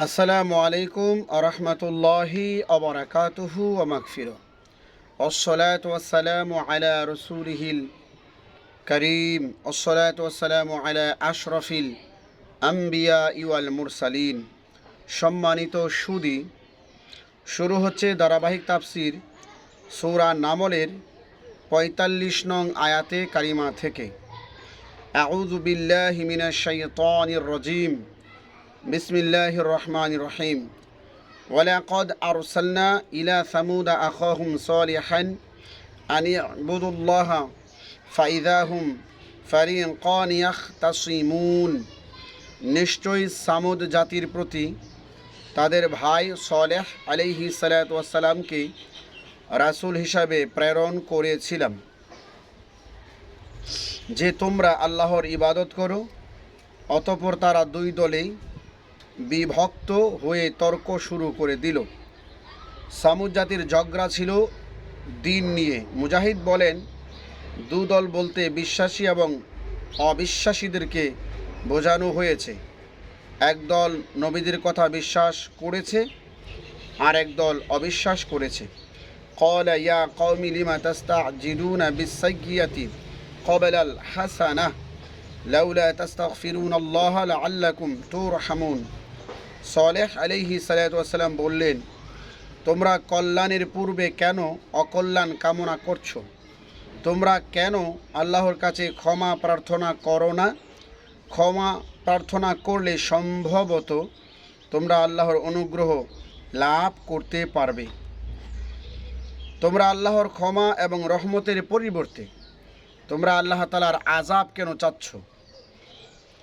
আসসালামু আলাইকুম আরহামতুল্লাহি আবরাকাতুহু ওয়া মাগফিরাহ ওয়াসসালাতু ওয়াসসালামু আলা রাসূলিহিল কারীম ওয়াসসালাতু ওয়াসসালামু আলা আশরাফিল আম্বিয়া ওয়াল মুরসালিন। সম্মানিত সুদী, শুরু হচ্ছে ধারাবাহিক তাফসির সূরা নামলের ৪৫ নং আয়াতে কারিমা থেকে। আউযু বিল্লাহি মিনাশ শাইতানির রাজীম। বিসমিল্লাহির রহমানির রহিম। ওয়ালাকাদ আরসালনা ইলা সামুদ আখাহুম সালিহান আন ইবুদুল্লাহা ফাইযা হুম ফারিকান ইয়াখতাসিমুন। নিশ্চয়ই সামুদ জাতির প্রতি তাদের ভাই সালেহ আলাইহিস সালাতু ওয়াস সালামকে রাসূল হিসাবে প্রেরণ করেছিলাম যে তোমরা আল্লাহর ইবাদত করো। অতঃপর তারা দুই দলে বিভক্ত হয়ে তর্ক শুরু করে দিল। সামুদ জাতির ঝগড়া ছিল দিন নিয়ে। মুজাহিদ বলেন, দুদল বলতে বিশ্বাসী এবং অবিশ্বাসীদেরকে বোঝানো হয়েছে। একদল নবীদের কথা বিশ্বাস করেছে আর একদল অবিশ্বাস করেছে। ক্বালা ইয়া কওমি লিমা তাস্তা'জিলুনা বিস-সাইয়্যাতি ক্বাবলাল হাসানাহ লাউলা তাস্তাগফিরুনাল্লাহা লাআল্লাকুম তুরহামুন। সালেহ আলাইহিস সালাতু ওয়াস সালাম বললেন, তোমরা কল্যাণের পূর্বে কেন অকল্যাণ কামনা করছো? তোমরা কেন আল্লাহর কাছে ক্ষমা প্রার্থনা করো না? ক্ষমা প্রার্থনা করলে সম্ভবত তোমরা আল্লাহর অনুগ্রহ লাভ করতে পারবে। তোমরা আল্লাহর ক্ষমা এবং রহমতের পরিবর্তে তোমরা আল্লাহ তাআলার আযাব কেন চাচ্ছ?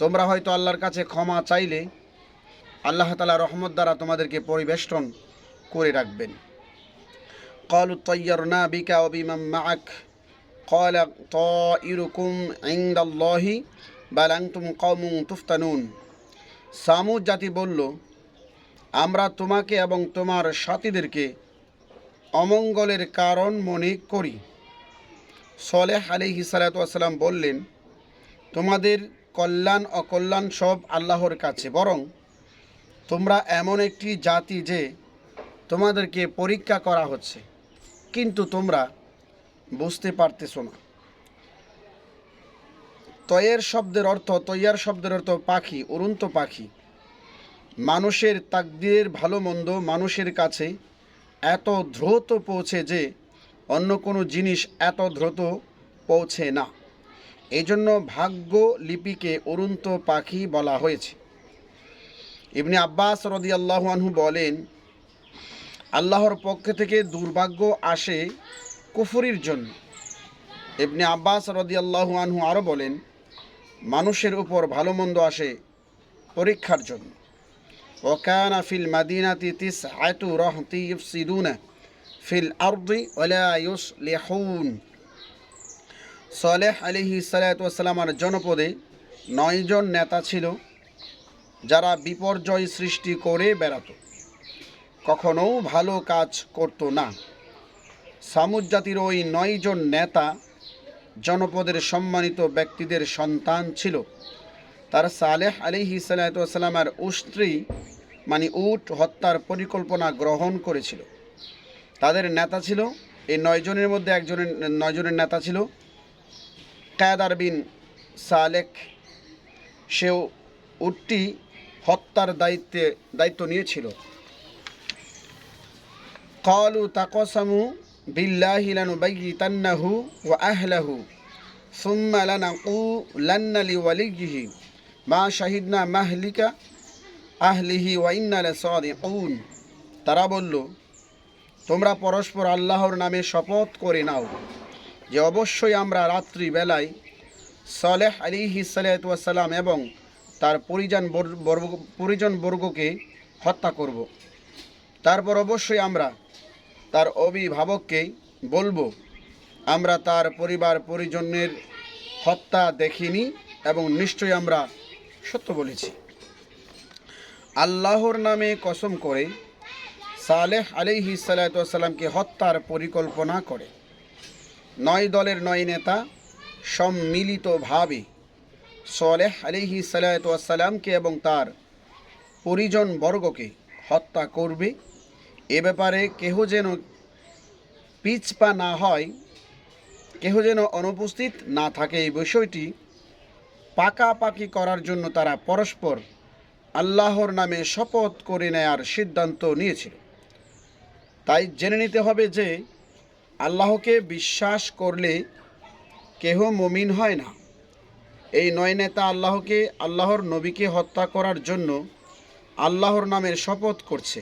তোমরা হয়তো আল্লাহর কাছে ক্ষমা চাইলে আল্লাহ তাআলা রহমত দ্বারা তোমাদেরকে পরিবেষ্টন করে রাখবেন। ক্বালু তায়্যারনা বিকা ওয়া বিমান মা'আক ক্বালা তায়িরুকুম ইনদাল্লাহি বাল আনতুম কওমুন তুফতানুন। সামুদ জাতি বলল, আমরা তোমাকে এবং তোমার সাথীদেরকে অমঙ্গলের কারণ মনে করি। সালেহ আলাইহিস সালাতু ওয়াস সালাম বললেন, তোমাদের কল্যাণ অকল্যাণ সব আল্লাহর কাছে, বরং তোমরা এমন একটি জাতি যে তোমাদেরকে পরীক্ষা করা হচ্ছে, কিন্তু তোমরা বুঝতে পারতেছো না। তৈয়ার শব্দের অর্থ পাখি, উড়ন্ত পাখি। মানুষের তাকদীরের ভালো মন্দ মানুষের কাছে এত দ্রুত পৌঁছে যে অন্য কোনো জিনিস এত দ্রুত পৌঁছে না। এই জন্য ভাগ্য লিপিকে উড়ন্ত পাখি বলা হয়েছে। ইবনে আব্বাস রাদিয়াল্লাহু আনহু বলেন, আল্লাহর পক্ষ থেকে দুর্ভাগ্য আসে কুফরির জন্য। ইবনে আব্বাস রাদিয়াল্লাহু আনহু আরও বলেন, মানুষের উপর ভালো মন্দ আসে পরীক্ষার জন্য। ওয়া কানা ফিল মাদিনাতি তিসআতু রাহতি ইফসিদুনা ফিল আরদি ওয়া লা ইউসলিহুন। সালেহ আলাইহিস সালাতু ওয়াস সালামের জনপদে 9 জন নেতা ছিল যারা বিপর্যয় সৃষ্টি করে বেড়াত, কখনো ভালো কাজ করত না। সামুদ জাতির ওই 9 জন নেতা জনপদের সম্মানিত ব্যক্তিদের সন্তান ছিল। তারা সালেহ আলাইহিস সালাতু ওয়াস সালামের উষ্ট্রি উট হত্যার পরিকল্পনা গ্রহণ করেছিল। তাদের নেতা ছিল, এই 9 জনের মধ্যে 9 জনের নেতা ছিল কায়দার বিন সালেক। সেও উটটি হত্যার দায়িত্ব নিয়েছিল। ক্বালু তাকাসামু বিল্লাহি লানুবাইয়িতান্নাহু ওয়া আহলাহু সুম্মা লানাকুলান্না লিওয়ালিয়িহি মা শাহিদনা মাহলিকা আহলিহি ওয়া ইন্না লাসাদিকুন। তারা বলল, তোমরা পরস্পর আল্লাহর নামে শপথ করে নাও যে অবশ্যই আমরা রাত্রিবেলায় সালেহ আলাইহিস সালাতু ওয়াস সালাম এবং তার পরিজনবর্গকে হত্যা করব। তারপর অবশ্যই আমরা তার অভিভাবককে বলবো, আমরা তার পরিজনের হত্যা দেখিনি এবং নিশ্চয়ই আমরা সত্য বলেছি। আল্লাহর নামে কসম করে সালেহ আলাইহিস সালাতু ওয়াস সালামকে হত্যার পরিকল্পনা করে 9 দলের 9 নেতা সম্মিলিতভাবে সালেহ আলাইহিস সালাতু ওয়াস সালামকে এবং তার পরিজন বর্গকে হত্যা করবে, এ ব্যাপারে কেহ যেন পিছপা না হয়, কেহ যেন অনুপস্থিত না থাকে, এই বিষয়টি পাকাপাকি করার জন্য তারা পরস্পর আল্লাহর নামে শপথ করে নেয়ার সিদ্ধান্ত নিয়েছিল। তাই জেনে নিতে হবে যে আল্লাহকে বিশ্বাস করলে কেহ মুমিন হয় না। এই 9 নেতা আল্লাহর নবীকে হত্যা করার জন্য আল্লাহর নামের শপথ করছে।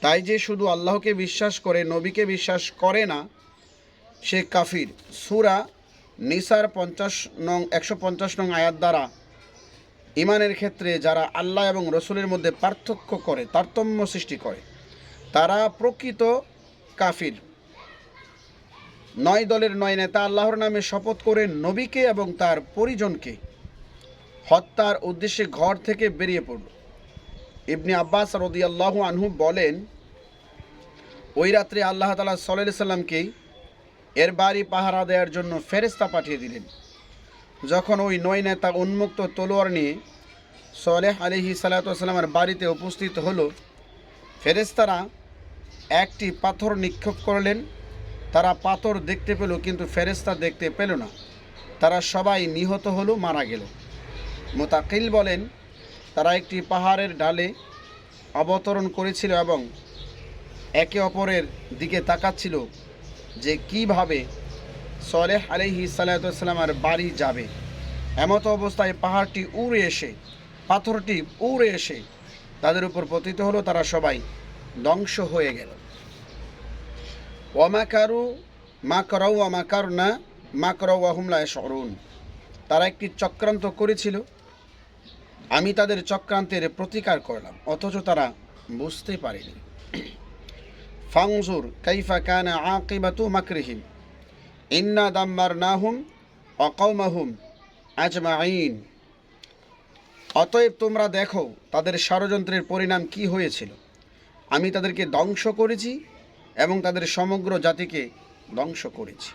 তাই যে শুধু আল্লাহকে বিশ্বাস করে নবীকে বিশ্বাস করে না, সে কাফির। সূরা নিসার 150 নং আয়াত দ্বারা ঈমানের ক্ষেত্রে যারা আল্লাহ এবং রসুলের মধ্যে তারতম্য সৃষ্টি করে, তারা প্রকৃত কাফির। 9 দলের 9 নেতা আল্লাহর নামে শপথ করে নবীকে এবং তার পরিজনকে হত্যার উদ্দেশ্যে ঘর থেকে বেরিয়ে পড়ল। ইবনে আব্বাস রাদিয়াল্লাহু আনহু বলেন, ওই রাত্রে আল্লাহ তাআলা সাল্লাল্লাহু আলাইহি সাল্লামকে এর বাড়ি পাহারা দেওয়ার জন্য ফেরেশতা পাঠিয়ে দিলেন। যখন ওই 9 নেতা উন্মুক্ত তলোয়ার নিয়ে সালেহ আলাইহিস সালাতু ওয়াস সালামের বাড়িতে উপস্থিত হলো, ফেরেশতারা একটি পাথর নিক্ষেপ করলেন। তারা পাথর দেখতে পেল, কিন্তু ফেরেশতা দেখতে পেল না। তারা সবাই নিহত হলো, মারা গেল। মুতাকিল বলেন, তারা একটি পাহাড়ের ঢালে অবতরণ করেছিল এবং একে অপরের দিকে তাকাচ্ছিল যে কিভাবে সালেহ আলাইহিস সালাতু ওয়াস সালামের বাড়ি যাবে। এমতো অবস্থায় পাথরটি উড়ে এসে তাদের উপর পতিত হলো। তারা সবাই ধ্বংস হয়ে গেল। ওয়ামাকারু মাকরাউ ওয়া মাকারনা মাকরাউ ওয়া হুম লা ইয়াশউরুন। তারা একটি চক্রান্ত করেছিল, আমি তাদের চক্রান্তের প্রতিকার করলাম, অথচ তারা বুঝতে পারেনি। ফানজুর কাইফা কানা আকিবাতু মাকরিহিম ইন্না দাম্মারনাহুম ওয়া কওমাহুম আজমাইন। অতএব তোমরা দেখো তাদের ষড়যন্ত্রের পরিণাম কি হয়েছিল। আমি তাদেরকে ধ্বংস করেছি এবং তাদের সমগ্র জাতিকে ধ্বংস করেছি।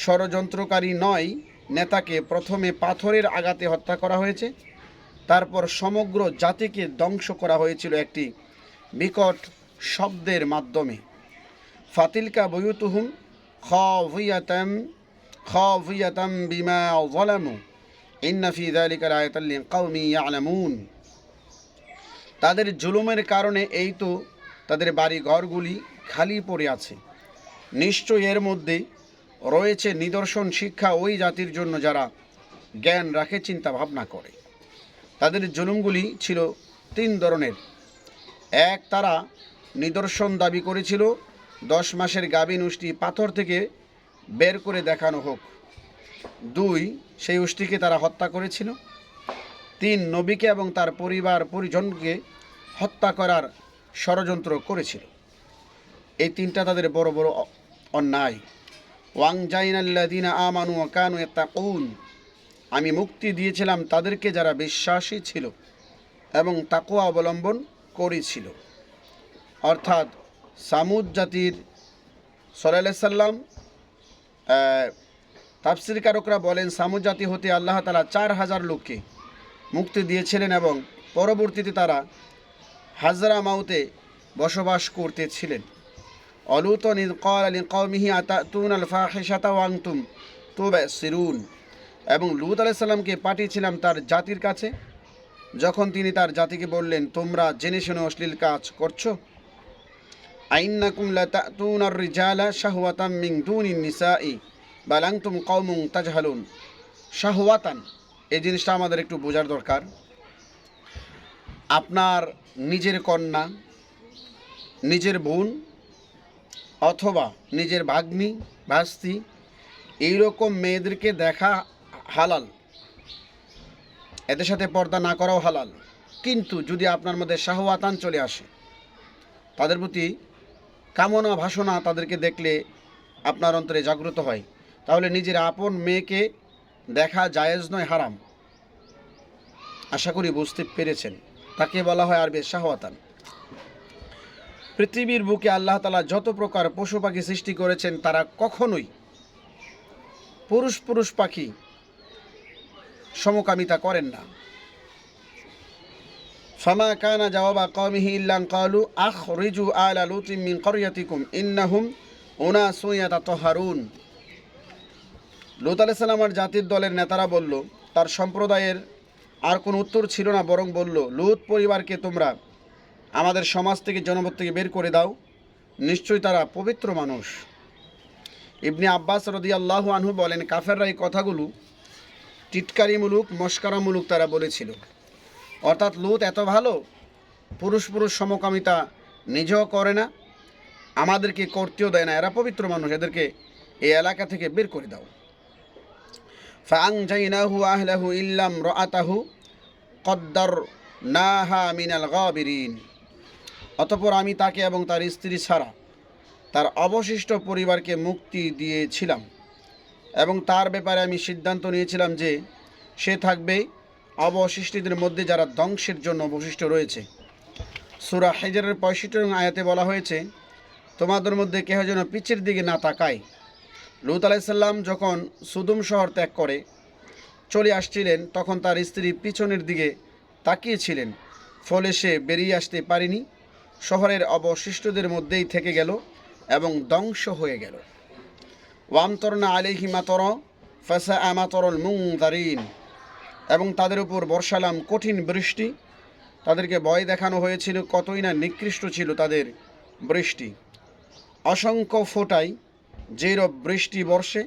ষড়যন্ত্রকারী 9 নেতাকে প্রথমে পাথরের আঘাতে হত্যা করা হয়েছে, তারপর সমগ্র জাতিকে ধ্বংস করা হয়েছিল একটি বিকট শব্দের মাধ্যমে। ফাতিলকা বুয়ুতুহুম খাওয়িয়াতাম বিমা যালামু ইন্না ফি যালিকা লাআয়াতান লিকাওমি ইয়ালামুন। তাদের জুলুমের কারণে এই তো তাদের বাড়ি ঘরগুলি খালি পড়ে আছে। নিশ্চয়ই এর মধ্যে রয়েছে নিদর্শন শিক্ষা ওই জাতির জন্য যারা জ্ঞান রাখে, চিন্তা ভাবনা করে। তাদের জুলুমগুলি ছিল 3 ধরনের। 1, তারা নিদর্শন দাবি করেছিল 10 মাসের গাভীন উষ্টি পাথর থেকে বের করে দেখানো হোক। 2, সেই উষ্টিকে তারা হত্যা করেছিল। 3, নবীকে এবং তার পরিজনকে হত্যা করার ষড়যন্ত্র করেছিল। এই 3টা তাদের বড় বড় অন্যায়। ওয়াংজাইনাল্লাযীনা আমানু ওয়া কানু ইয়াত্তাকুন। আমি মুক্তি দিয়েছিলাম তাদেরকে যারা বিশ্বাসী ছিল এবং তাকওয়া অবলম্বন করেছিল। অর্থাৎ সামুদ জাতির সাল্লাল্লাহু আলাইহি সাল্লাম, তাফসীরকারকরা বলেন সামুদ জাতি হতে আল্লাহ তাআলা 4000 লোককে মুক্তি দিয়েছিলেন এবং পরবর্তীতে তারা হাজরা মাউতে বসবাস করতেছিলেন। অলুতন ইয ক্বালা লিকওমিহি আতাতুনাল ফাহিশাতা ওয়া আনতুম তুবসিরুন। এবং লূত আলাইহিস সালামকে পাঠিয়েছিলাম তার জাতির কাছে, যখন তিনি তার জাতিকে বললেন, তোমরা জেনে শুনে অশ্লীল কাজ করছো। আইন্নাকুম লাতাতুনার রিজালা শাহওয়াতাম মিন দুনিন নিসাই বাল আনতুম কওমুন তাজহালুন। শাহওয়াতান, এই জিনিসটা আমাদের একটু বোঝার দরকার। আপনার নিজের কন্যা, নিজের বোন অথবা নিজের ভাগ্নি ভাস্তি, এইরকম মেয়েদেরকে দেখা হালাল, এদের সাথে পর্দা না করাও হালাল। কিন্তু যদি আপনার মধ্যে শাহওয়াতান চলে আসে, তাদের প্রতি কামনা ভাসনা তাদেরকে দেখলে আপনার অন্তরে জাগ্রত হয়, তাহলে নিজের আপন মেয়েকে দেখা জায়েজ নয়, হারাম। আশা করি বুঝতে পেরেছেন। তাকে বলা হয় আরবি শাহওয়াতান। পৃথিবীর বুকে আল্লাহ তাআলা যত প্রকার পশু পাখি সৃষ্টি করেছেন, তারা কখনোই পুরুষ পাখি সমকামিতা করেন না। ফামা কানা জাওয়াবা কওমিহি ইল্লা আন ক্বালু আখরিজু আলা লুতিন মিন ক্বরিয়াতিকুম ইন্নাহুম উনাসুন ইয়াতাতাহহারুন। লূত আলাইহিস সালামের জাতির দলের নেতারা বলল, তার সম্প্রদায়ের আর কোনো উত্তর ছিল না, বরং বলল, লূত পরিবারকে তোমরা আমাদের সমাজ থেকে, জনপদ থেকে বের করে দাও, নিশ্চয়ই তারা পবিত্র মানুষ। ইবনে আব্বাস রাদিয়াল্লাহু আনহু বলেন, কাফেররা এই কথাগুলো টিটকারিমূলক, মস্করামূলক তারা বলেছিল। অর্থাৎ লূত এত ভালো, পুরুষ পুরুষ সমকামিতা নিজেও করে না, আমাদেরকে করতেও দেয় না, এরা পবিত্র মানুষ, এদেরকে এই এলাকা থেকে বের করে দাও। ফাআনজাইনাহু আহলাহু ইল্লা ইমরাআতাহু কদ্দারনাহা মিনাল গাবিরিন। অতঃপর আমি তাকে এবং তার স্ত্রী ছাড়া তার অবশিষ্ট পরিবারকে মুক্তি দিয়েছিলাম এবং তার ব্যাপারে আমি সিদ্ধান্ত নিয়েছিলাম যে সে থাকবে অবশিষ্টদের মধ্যে যারা ধ্বংসের জন্য অবশিষ্ট রয়েছে। সূরা হিজরের 65 নং আয়াতে বলা হয়েছে, তোমাদের মধ্যে কেহ যেন পিছের দিকে না তাকায়। লূত আলাইহিস সালাম যখন সুদুম শহর ত্যাগ করে চলে আসছিলেন, তখন তার স্ত্রী পিছনের দিকে তাকিয়েছিলেন, ফলে সে বেরিয়ে আসতে পারেনি, শহরের অবশিষ্টদের মধ্যেই থেকে গেল এবং ধ্বংস হয়ে গেল। ওয়ামতরনা আলাইহি মাতর ফাসাআ মাতরুল মুনযারিন। এবং তাদের উপর বর্ষালাম কঠিন বৃষ্টি, তাদেরকে ভয় দেখানো হয়েছিল, কতই না নিকৃষ্ট ছিল তাদের বৃষ্টি। অসংখ্য ফোঁটায় যেরূপ বৃষ্টি বর্ষে,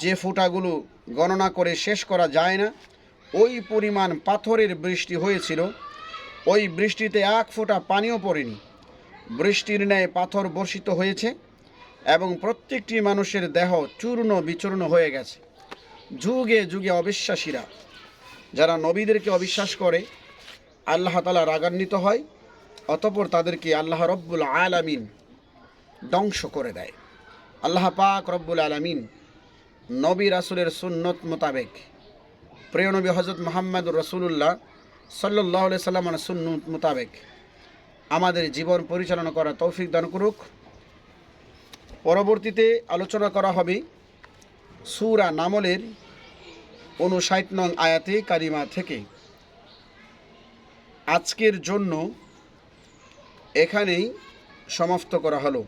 যে ফোঁটাগুলো গণনা করে শেষ করা যায় না, ওই পরিমাণ পাথরের বৃষ্টি হয়েছিল। ওই বৃষ্টিতে এক ফোঁটা পানিও পড়েনি। বৃষ্টির ন্যায় পাথর বর্ষিত হয়েছে এবং প্রত্যেকটি মানুষের দেহ চূর্ণ বিচূর্ণ হয়ে গেছে। যুগে যুগে অবিশ্বাসীরা, যারা নবীদেরকে অবিশ্বাস করে, আল্লাহ তাআলা রাগান্বিত হয়, অতঃপর তাদেরকে আল্লাহ রব্বুল আলামিন ধ্বংস করে দেয়। আল্লাহ পাক রব্বুল আলামিন নবী রাসূলের সুন্নত মোতাবেক, প্রিয় নবী হযরত মুহাম্মদুর রাসূলুল্লাহ সাল্লাল্লাহু আলাইহি সাল্লামের সুন্নত মোতাবেক আমাদের জীবন পরিচালনা করার তৌফিক দান করুক। পরবর্তীতে আলোচনা করা হবে সূরা নামলের 59 নং আয়াতে কারিমা থেকে। আজকের জন্য এখানেই সমাপ্ত করা হলো।